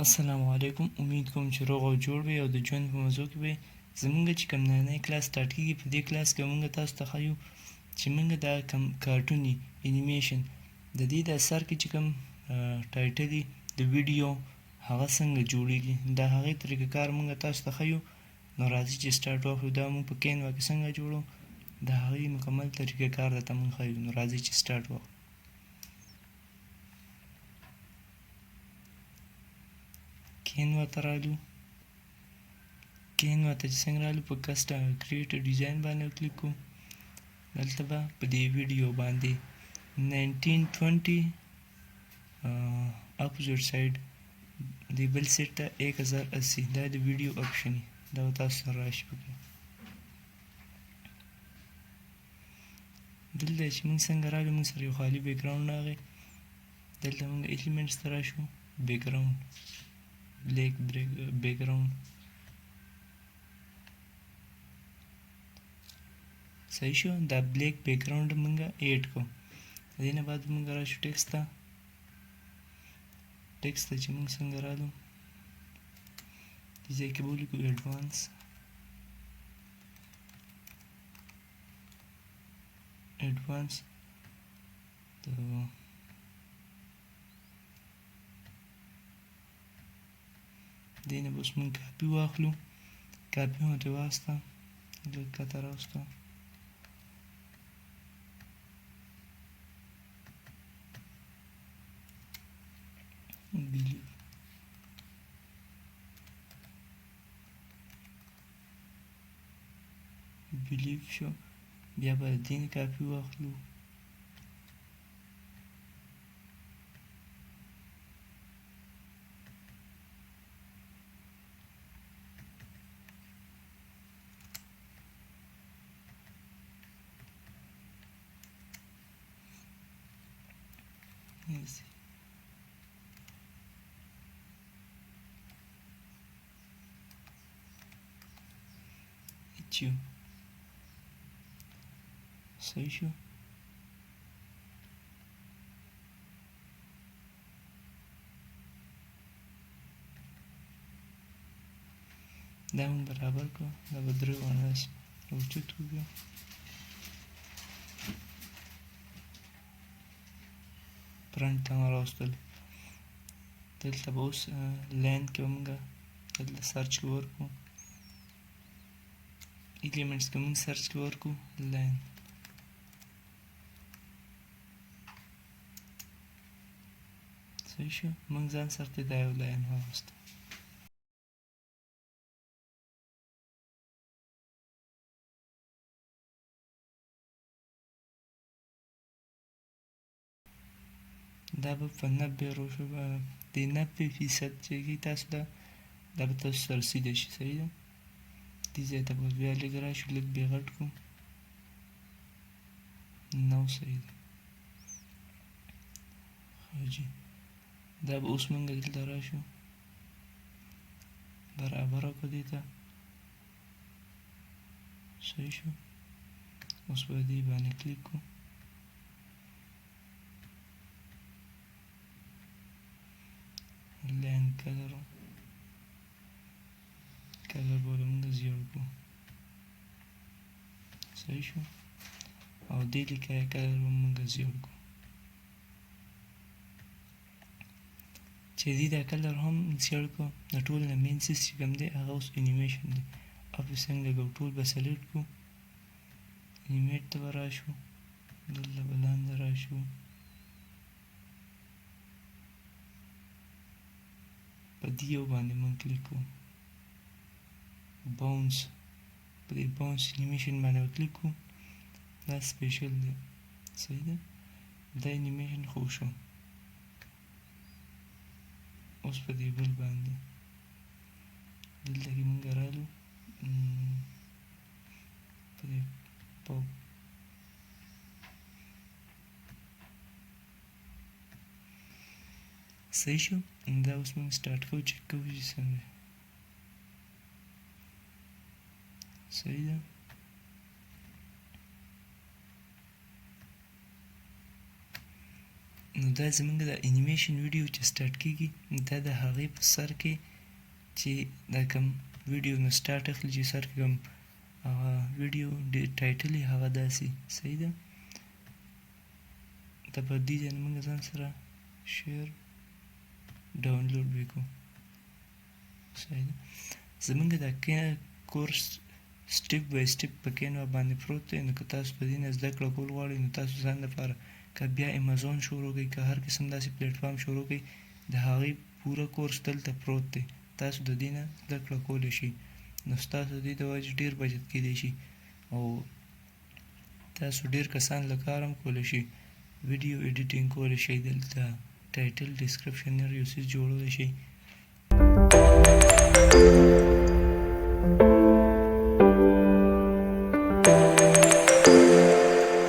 السلام علیکم. امید کوم چې روغ او جوړ وي او د ژوند په موضوع کې به زمونږ چې کوم نننی کلاس سټارټ کیږي. په دې کلاس کې مونږ تاسو ته ښیو چې مونږ دا کوم کارټون انیمیشن د دې د اثر کې چې کوم ټایټل د ویډیو هغه څنګه جوړیږي، دا هغې طریقه کار مونږ تاسو ته ښیو. نو راځئ چې سټارټ واخلو. دا مونږ په کینوا کې څنګه جوړو، د هغې مکمل طریقه کار درته مونږ ښیو. نو راځئ چې سټارټ واخلو. کینوا ته رالو. کینوا ته چې څنګه رالو، په کسټم کریټ ډیزاین باندې وکلیک کوو. دلته به په دې ویډیو باندې 1920 اپوزیټ سایډ دی بل سیټ ته 1080 دا د ویډیو اپشن دا به تاسو سره راشي. پکې دلته چې موږ څنګه رالو، موږ سره یو خالي بیک ګراوند راغی. دلته موږ ایلیمنټس ته راشو، بیک ګراوند بلیک بیک ګراوند صحیح شو. دا بلیک بیک ګراوند موږ ایډ کوو. دې نه بعد موږ راشو ټیکسټ ته. ټیکسټ ته چې موږ څنګه رالو، دې ځای کې به ولیکو ایډوانس. دې نه به اوس موږ کاپي واخلو. کاپي مو ترې واخیسته، لږ کښته راوسته. بلیف شو. بیا به دې نه کاپي واخلو. صحیح شو. دا مون برابر کړو. دا به درې وانه داسې اوچت وګړو. فرنټ ته مو راوستل. دلته به اوس لاین کې به مونږ دلته سرچ کې ورکړو. ایلیمنټس کې مونږ سرچ کې ورکړو لاین. صحیح شو. مونږ ځان سره ته دا یو لاین واغوسته. دا به په 90 روشو د 90% چې کېږي تاسو دا به تاسو سره سیده شي. صحیح ده. دې ځای ته به بیا لږ راشو، لږ بې غټ کړو. نو صحیح ده. ښه دا به اوس مونږ دلته راشو، برابره کړو دې ته. صحیح شو. اوس به دې باندې کلیک کړو. لاین کلر به مونږ زیړ کړو. صحیح شو. او دې لیکه کلر به مونږ زیړ کړو. چې دې دا کلر هم زیړ کړو. د ټول نه مین څیز چې کوم دی هغه اوس انیمیشن دی. افیسنګ لګو، ټول به سلیکټ کړو. انیمیټ ته به راشو، دلته به لاندې راشو. په دې یو باندې مونږ کلیک کوو. باونس، په دې باونس انیمیشن باندې به کلیک کوو. دا سپیشل دی. صحیح ده. دا انیمیشن خو شو. اوس په دې بل باندې دلته کې مونږ رالو. په دې پاپ صحیح شو. دا اوس مونږ سټارټ کوو، چک کوو چې څنګه. صحیح ده. نو دا زمونږ د انیمیشن ویډیو چې سټارټ کیږي دا د هغې په سر کې چې دا کوم ویډیو نه سټارټ اخلي چې سر کې کوم ویډیو ټایټل یې هغه داسې صحیح ده دا په دې ځای نه موږ ځان سره شیر ډاونلوډ وکړو صحیح ده زمونږ دا کورس سټپ بای سټپ په کینوا باندې پروت دی نو که تاسو په دې نه زده کړه کول غواړئ نو تاسو ځان لپاره که بیا امازون شروع کړئ که هر قسم داسې پلیټفارم شروع کړئ د هغې پوره کورس دلته پروت دی تاسو د دې نه زده کړه کولی شئ نو ستاسو د دې د وجې ډېر بجټ کیدی شي او تاسو ډېر کسان له کار هم کولی شئ ویډیو ایډیټینګ کولی شئ دلته ټایټل ډسکرپشن یو څیز جوړولی شئ